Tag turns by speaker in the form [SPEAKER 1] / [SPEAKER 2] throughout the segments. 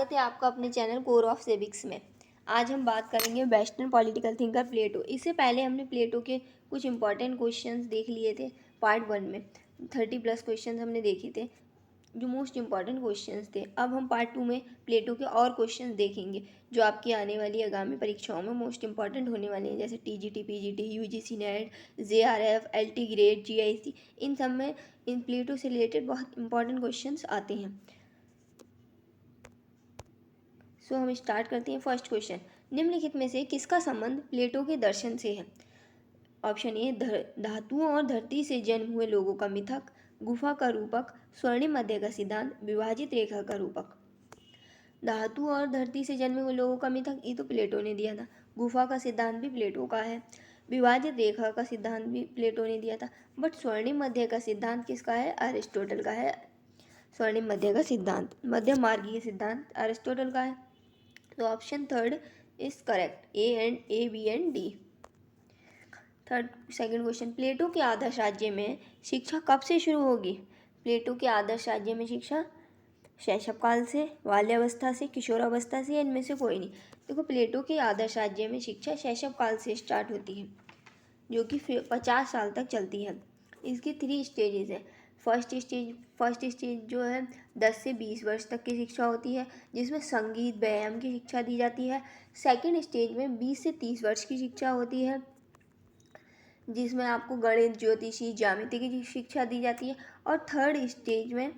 [SPEAKER 1] स्वागत है आपका अपने चैनल कोर ऑफ सिविक्स में। आज हम बात करेंगे वेस्टर्न पॉलिटिकल थिंकर प्लेटो। इससे पहले हमने प्लेटो के कुछ इंपॉर्टेंट क्वेश्चंस देख लिए थे पार्ट 1 में। 30+ क्वेश्चंस हमने देखे थे जो मोस्ट इंपॉर्टेंट क्वेश्चंस थे। अब हम पार्ट 2 में प्लेटो के और क्वेश्चंस देखेंगे जो आपकी आने वाली आगामी परीक्षाओं में मोस्ट इंपॉर्टेंट होने वाले हैं, जैसे TGT, PGT, UGC net, JRF, LT grade, GIC। इन सब में इन प्लेटो से रिलेटेड बहुत इंपॉर्टेंट क्वेश्चंस आते हैं। सो हम स्टार्ट करते हैं। फर्स्ट क्वेश्चन, निम्नलिखित में से किसका संबंध प्लेटो के दर्शन से है? ऑप्शन ए, धातुओं और धरती से जन्म हुए लोगों का मिथक, गुफा का रूपक, स्वर्णिम मध्य का सिद्धांत, विभाजित रेखा का रूपक। धातु और धरती से जन्मे हुए लोगों का मिथक ये तो प्लेटो ने दिया था। गुफा का सिद्धांत भी प्लेटो का है। विभाजित रेखा का सिद्धांत भी प्लेटो ने दिया था। बट स्वर्णिम मध्य का सिद्धांत किसका है? अरिस्टोटल का है। स्वर्णिम मध्य का सिद्धांत, मध्य मार्गीय सिद्धांत अरिस्टोटल का है। तो option third is correct, A, B and D। Second question, Plato के आदर्श राज्य में शिक्षा कब से शुरू होगी? प्लेटो के आदर्श राज्य में शिक्षा शैशव काल से, बाल्यावस्था से, किशोरावस्था से, इनमें से कोई नहीं। देखो, प्लेटो के आदर्श राज्य में शिक्षा शैशव काल से स्टार्ट होती है जो कि 50 साल तक चलती है। इसकी 3 स्टेजेस है। फर्स्ट स्टेज जो है 10 से 20 वर्ष तक की शिक्षा होती है, जिसमें संगीत, व्यायाम की शिक्षा दी जाती है। सेकंड स्टेज में 20 से 30 वर्ष की शिक्षा होती है, जिसमें आपको गणित, ज्योतिषी, ज्यामिति की शिक्षा दी जाती है। और थर्ड स्टेज में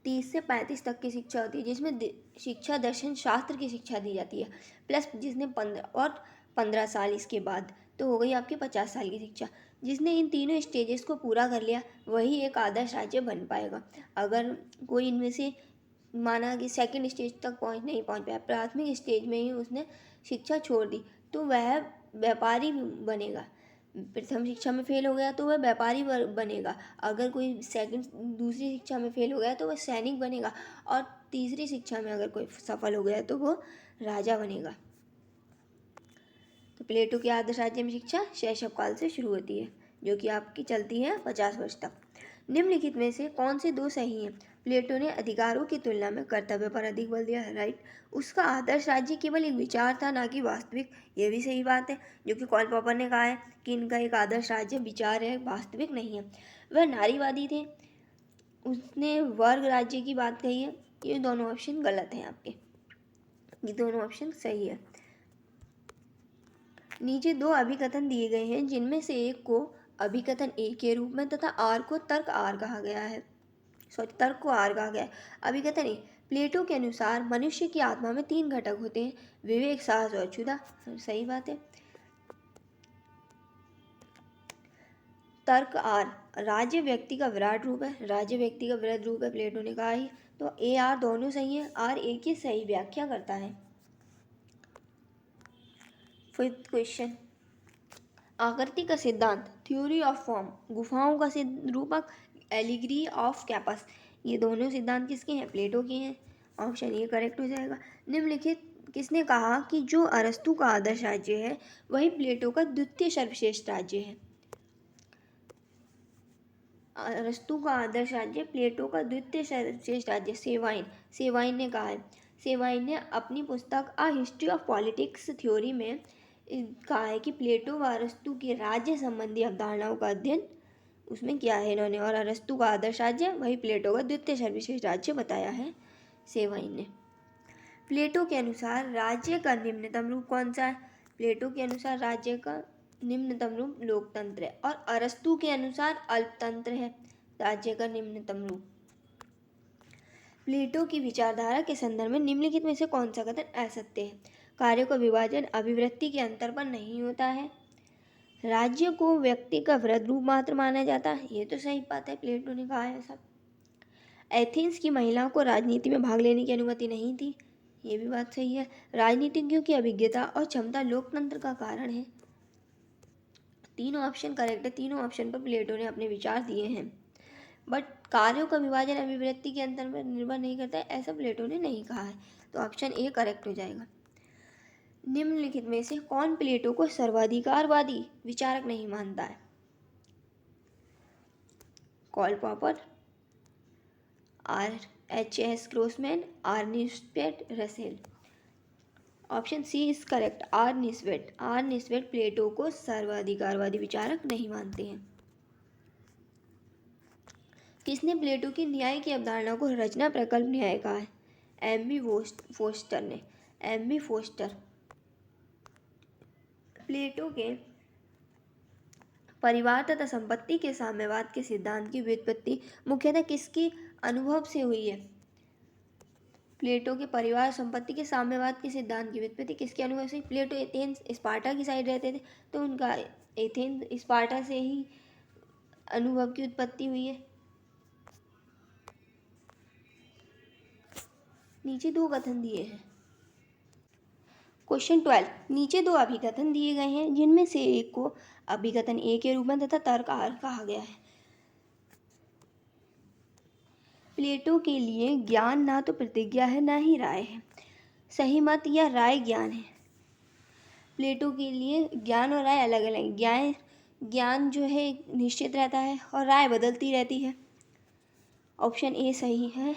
[SPEAKER 1] 30 से 35 तक की शिक्षा होती है, जिसमें शिक्षा दर्शन शास्त्र की शिक्षा दी जाती है। प्लस जिसने 15 साल इसके बाद, तो हो गई आपकी 50 साल की शिक्षा। जिसने इन तीनों स्टेजेस को पूरा कर लिया वही एक आदर्श राज्य बन पाएगा। अगर कोई इनमें से माना कि सेकंड स्टेज तक नहीं पहुंच पाया, प्राथमिक स्टेज में ही उसने शिक्षा छोड़ दी, तो वह व्यापारी बनेगा। प्रथम शिक्षा में फेल हो गया तो वह व्यापारी बनेगा। अगर कोई दूसरी शिक्षा में फेल हो गया तो वह सैनिक बनेगा। और तीसरी शिक्षा में अगर कोई सफल हो गया तो वो राजा बनेगा। तो प्लेटो के आदर्श राज्य में शिक्षा शैशव काल से शुरू होती है, जो कि आपकी चलती है 50 वर्ष तक। निम्नलिखित में से कौन से दो सही हैं? प्लेटो ने अधिकारों की तुलना में कर्तव्य पर अधिक बल दिया है, राइट। उसका आदर्श राज्य केवल एक विचार था, ना कि वास्तविक। ये भी सही बात है, जो कि कार्ल पॉपर ने कहा है कि इनका एक आदर्श राज्य विचार है, वास्तविक नहीं है। वह नारीवादी थे। उसने वर्ग राज्य की बात कही है। ये दोनों ऑप्शन गलत हैं आपके, ये दोनों ऑप्शन सही है। नीचे 2 अभिकथन दिए गए हैं, जिनमें से एक को अभिकथन A के रूप में तथा R को तर्क R कहा गया है। तर्क को R कहा गया है। अभिकथन A, प्लेटो के अनुसार मनुष्य की आत्मा में 3 घटक होते हैं, विवेक, साहस और क्षुधा। सही बात है। तर्क R, राज्य व्यक्ति का विराट रूप है। राज्य व्यक्ति का विराट रूप है, प्लेटो ने कहा ही। तो A R दोनों सही है। R A की सही व्याख्या करता है। फिफ्थ क्वेश्चन, आकृति का सिद्धांत, थ्योरी ऑफ फॉर्म, गुफाओं का रूपक, एलिगरी ऑफ कैपस, ये दोनों सिद्धांत किसके हैं? प्लेटो के हैं। ऑप्शन ये करेक्ट हो जाएगा। निम्नलिखित किसने कहा कि जो अरस्तु का आदर्श राज्य है वही प्लेटो का द्वितीय सर्वश्रेष्ठ राज्य है? अरस्तु का आदर्श राज्य प्लेटो का द्वितीय सर्वश्रेष्ठ राज्य सेवाइन ने कहा है। सेवाइन ने अपनी पुस्तक a history of politics theory में कहा है कि प्लेटो व अरस्तु की राज्य संबंधी अवधारणाओं का अध्ययन उसमें किया है इन्होंने, और अरस्तु का आदर्श राज्य वही प्लेटो का द्वितीय सर्वश्रेष्ठ राज्य बताया है सेवाइन ने। प्लेटो के अनुसार राज्य का निम्नतम रूप कौन सा है? प्लेटो के अनुसार राज्य का निम्नतम रूप लोकतंत्र है, और अरस्तु के अनुसार अल्पतंत्र है राज्य का निम्नतम रूप। प्लेटो की विचारधारा के संदर्भ में निम्नलिखित में से कौन सा कथन असत्य है? कार्यों का विभाजन अभिवृत्ति के अंतर पर नहीं होता है। राज्य को व्यक्ति का वृद्ध रूप मात्र माना जाता है, ये तो सही बात है, प्लेटो ने कहा है ऐसा। एथेंस की महिलाओं को राजनीति में भाग लेने की अनुमति नहीं थी, ये भी बात सही है। राजनीतिज्ञों की अभिज्ञता और क्षमता लोकतंत्र का कारण है। तीनों ऑप्शन करेक्ट है, तीनों ऑप्शन पर प्लेटो ने अपने विचार दिए हैं। बट कार्यों का विभाजन अभिवृत्ति के अंतर पर निर्भर नहीं करता है, ऐसा प्लेटो ने नहीं कहा है। तो ऑप्शन ए करेक्ट हो जाएगा। निम्नलिखित में से कौन प्लेटो को सर्वाधिकारवादी विचारक नहीं मानता है? Karl Popper, H.S. ग्रोसमैन, आर्निस्टेड Russell. Option C is correct, आर्निस्टेड। आर्निस्टेड प्लेटो को सर्वाधिकारवादी विचारक नहीं मानते हैं। किसने प्लेटो की न्याय की अवधारणा को रचना प्रकल्प न्याय कहा है? एम.बी. फोस्टर ने। एम.बी. फोस्टर। प्लेटो के परिवार तथा संपत्ति के साम्यवाद के सिद्धांत की व्युत्पत्ति मुख्यतः किसकी अनुभव से हुई है? प्लेटो के परिवार संपत्ति के साम्यवाद के सिद्धांत की व्युत्पत्ति किसके अनुभव से? प्लेटो एथेंस स्पार्टा की साइड रहते थे, तो उनका एथेंस स्पार्टा से ही अनुभव की उत्पत्ति हुई है। नीचे दो कथन दिए हैं। क्वेश्चन 12, नीचे दो अभिकथन दिए गए हैं जिनमें से एक को अभिकथन ए के रूप में तथा तर्क आर कहा गया है। प्लेटो के लिए ज्ञान ना तो प्रतिज्ञा है ना ही राय है। सही मत या राय ज्ञान है। प्लेटो के लिए ज्ञान और राय अलग अलग। ज्ञान जो है निश्चित रहता है और राय बदलती रहती है। ऑप्शन ए सही है,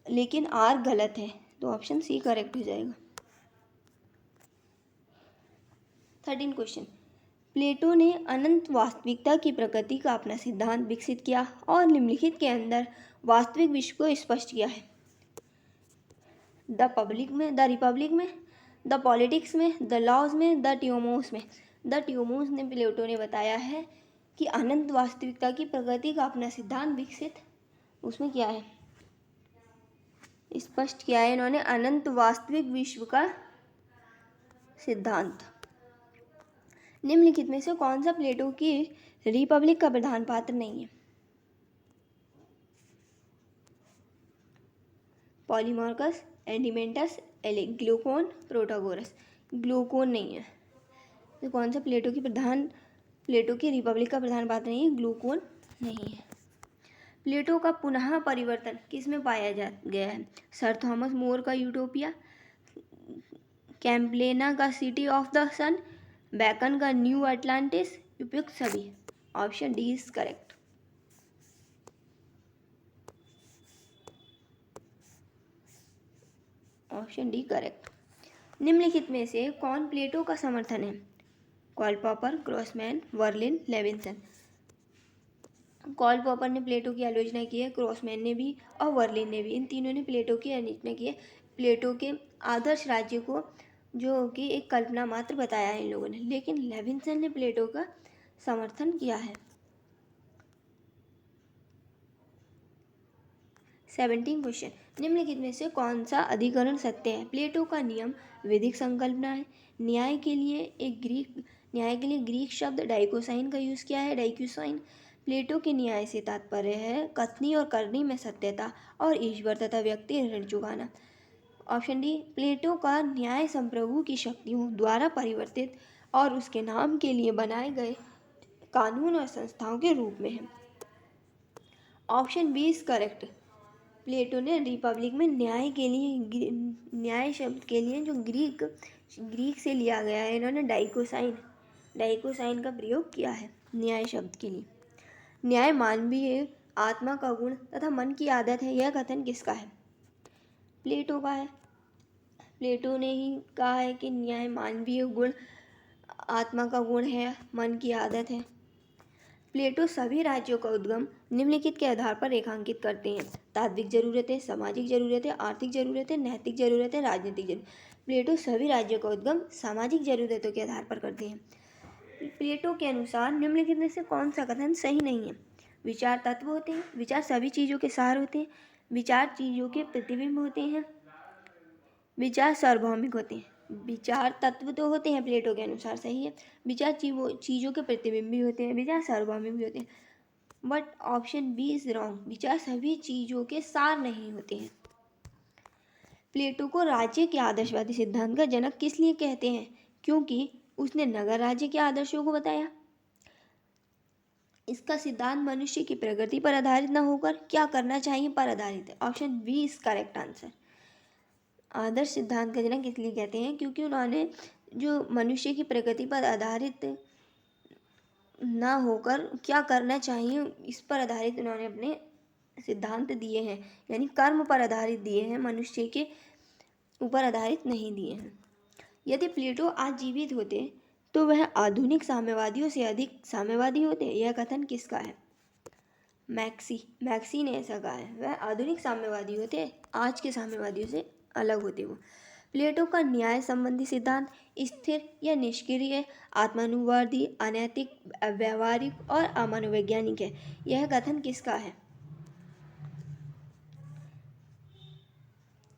[SPEAKER 1] लेकिन आर गलत है, तो ऑप्शन सी करेक्ट हो जाएगा। 13 क्वेश्चन, प्लेटो ने अनंत वास्तविकता की प्रकृति का अपना सिद्धांत विकसित किया और निम्नलिखित के अंदर वास्तविक विश्व को स्पष्ट किया है। द रिपब्लिक में, द पॉलिटिक्स में, द लॉज में, द ट्यूमोस में। द ट्यूमोस ने प्लेटो ने बताया है कि अनंत वास्तविकता की प्रकृति का अपना सिद्धांत विकसित उसमें क्या है, स्पष्ट किया है इन्होंने अनंत वास्तविक विश्व का सिद्धांत। निम्नलिखित में से कौन सा प्लेटो की रिपब्लिक का प्रधान पात्र नहीं है? पॉलीमार्कस, एंडीमेंटस, ग्लूकोन, प्रोटागोरस। ग्लूकोन नहीं है, तो कौन सा प्लेटो की रिपब्लिक का प्रधान पात्र नहीं है? ग्लूकोन नहीं है। प्लेटो का पुनः परिवर्तन किस में पाया गया है? सर थॉमस मोर का यूटोपिया, कैम्पलेना का city of the sun, Bacon का न्यू अटलांटिस, उपयुक्त सभी। Option D is correct. Option D correct. निम्नलिखित में से कौन प्लेटो का समर्थन है? Karl Popper, Grossman, Berlin, Levinson. Karl Popper ने प्लेटो की आलोचना की है, ग्रोसमैन ने भी और वर्लिन ने भी। इन तीनों ने प्लेटो की आलोचना की है। प्लेटो के आदर्श राज्य को जो कि एक कल्पना मात्र बताया है इन लोगों ने, लेकिन लेविन्सन ने प्लेटो का समर्थन किया है। 17 क्वेश्चन, निम्नलिखित में से कौन सा अधिकरण सत्य है? प्लेटो का नियम वैदिक संकल्पना है। न्याय के लिए ग्रीक शब्द डाइकोसाइन का यूज़ किया है, डाइक्यूसाइन। प्लेटो के न्याय से तात्पर्य है कथनी और करनी में सत्यता और ईश्वर तथा व्यक्ति ऋण चुकाना। ऑप्शन डी, प्लेटो का न्याय संप्रभु की शक्तियों द्वारा परिवर्तित और उसके नाम के लिए बनाए गए कानून और संस्थाओं के रूप में है। Option B is correct. Plato ने रिपब्लिक में न्याय शब्द के लिए जो ग्रीक से लिया गया है, इन्होंने डाइकोसाइन का प्रयोग किया है न्याय शब्द के लिए। न्याय मानवीय आत्मा का गुण तथा मन की आदत है, यह कथन किसका है? प्लेटो का है। प्लेटो ने ही कहा है कि न्याय मानवीय गुण आत्मा का गुण है, मन की आदत है। प्लेटो सभी राज्यों का उद्गम निम्नलिखित के आधार पर रेखांकित करते हैं: तात्विक जरूरतें, सामाजिक जरूरतें, आर्थिक जरूरतें, नैतिक जरूरतें, राजनीतिक जरूरतें। प्लेटो सभी राज्यों का उद्गम सामाजिक जरूरतों के आधार पर करते हैं। प्लेटो के अनुसार निम्नलिखित में से कौन सा कथन सही नहीं है? विचार तत्व होते हैं, विचार सभी चीज़ों के सार होते हैं, विचार चीज़ों के प्रतिबिंब होते हैं, विचार सार्वभौमिक होते हैं। विचार तत्व तो होते हैं प्लेटो के अनुसार, सही है। विचार चीज़ों के प्रतिबिंब भी होते हैं, विचार सार्वभौमिक भी होते हैं। But option B is wrong, विचार सभी चीज़ों के सार नहीं होते हैं। प्लेटो को राज्य के आदर्शवादी सिद्धांत का जनक किस लिए कहते हैं? क्योंकि उसने नगर राज्य के आदर्शों को बताया। इसका सिद्धांत मनुष्य की प्रगति पर आधारित न होकर क्या करना चाहिए पर आधारित है। Option B is correct answer. आदर्श सिद्धांत का जनक इसलिए कहते हैं क्योंकि उन्होंने जो मनुष्य की प्रगति पर आधारित ना होकर क्या करना चाहिए इस पर आधारित उन्होंने अपने सिद्धांत दिए हैं, यानी कर्म पर आधारित दिए हैं, मनुष्य के ऊपर आधारित नहीं दिए हैं। यदि प्लेटो आज जीवित होते तो वह आधुनिक साम्यवादियों से अधिक साम्यवादी होते। यह कथन किसका है? मैक्सी ने ऐसा कहा है। वह आधुनिक साम्यवादी होते, आज के साम्यवादियों से अलग होते वो। प्लेटो का न्याय संबंधी सिद्धांत स्थिर या निष्क्रिय, आत्मानुवादी, अनैतिक, व्यवहारिक और अमनोवैज्ञानिक है। यह कथन किसका है?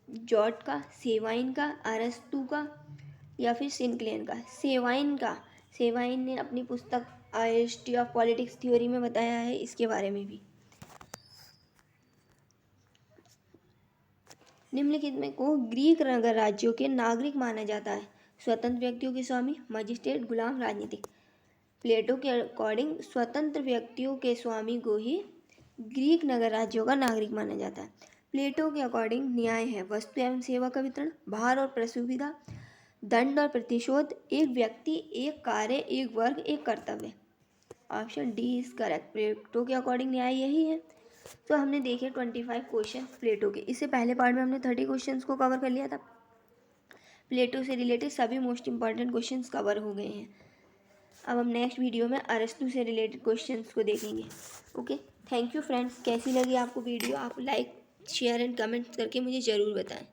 [SPEAKER 1] जॉर्ज का, सेवाइन का, अरस्तु का या फिर सिनक्लेयर का? सेवाइन ने अपनी पुस्तक हिस्ट्री ऑफ पॉलिटिक्स थ्योरी में बताया है इसके बारे में भी। निम्नलिखित में को ग्रीक नगर राज्यों के नागरिक माना जाता है? स्वतंत्र व्यक्तियों के स्वामी, मजिस्ट्रेट, गुलाम, राजनीतिक। प्लेटो के अकॉर्डिंग स्वतंत्र व्यक्तियों के स्वामी को ही ग्रीक नगर राज्यों का नागरिक माना जाता है। प्लेटो के अकॉर्डिंग न्याय है वस्तु एवं सेवा का वितरण, भार और प्रसुविधा, दंड और प्रतिशोध, एक व्यक्ति, एक कार्य, एक वर्ग, एक कर्तव्य। Option D is correct. Plato के अकॉर्डिंग न्याय यही है। तो हमने देखे 25 क्वेश्चन प्लेटो के। इससे पहले पार्ट में हमने 30 क्वेश्चंस को कवर कर लिया था। प्लेटो से रिलेटेड सभी मोस्ट इंपॉर्टेंट क्वेश्चंस कवर हो गए हैं। अब हम नेक्स्ट वीडियो में अरस्तु से रिलेटेड क्वेश्चंस को देखेंगे। Okay, thank you friends. कैसी लगी आपको वीडियो? आप लाइक, शेयर एंड कमेंट करके मुझे ज़रूर बताएं।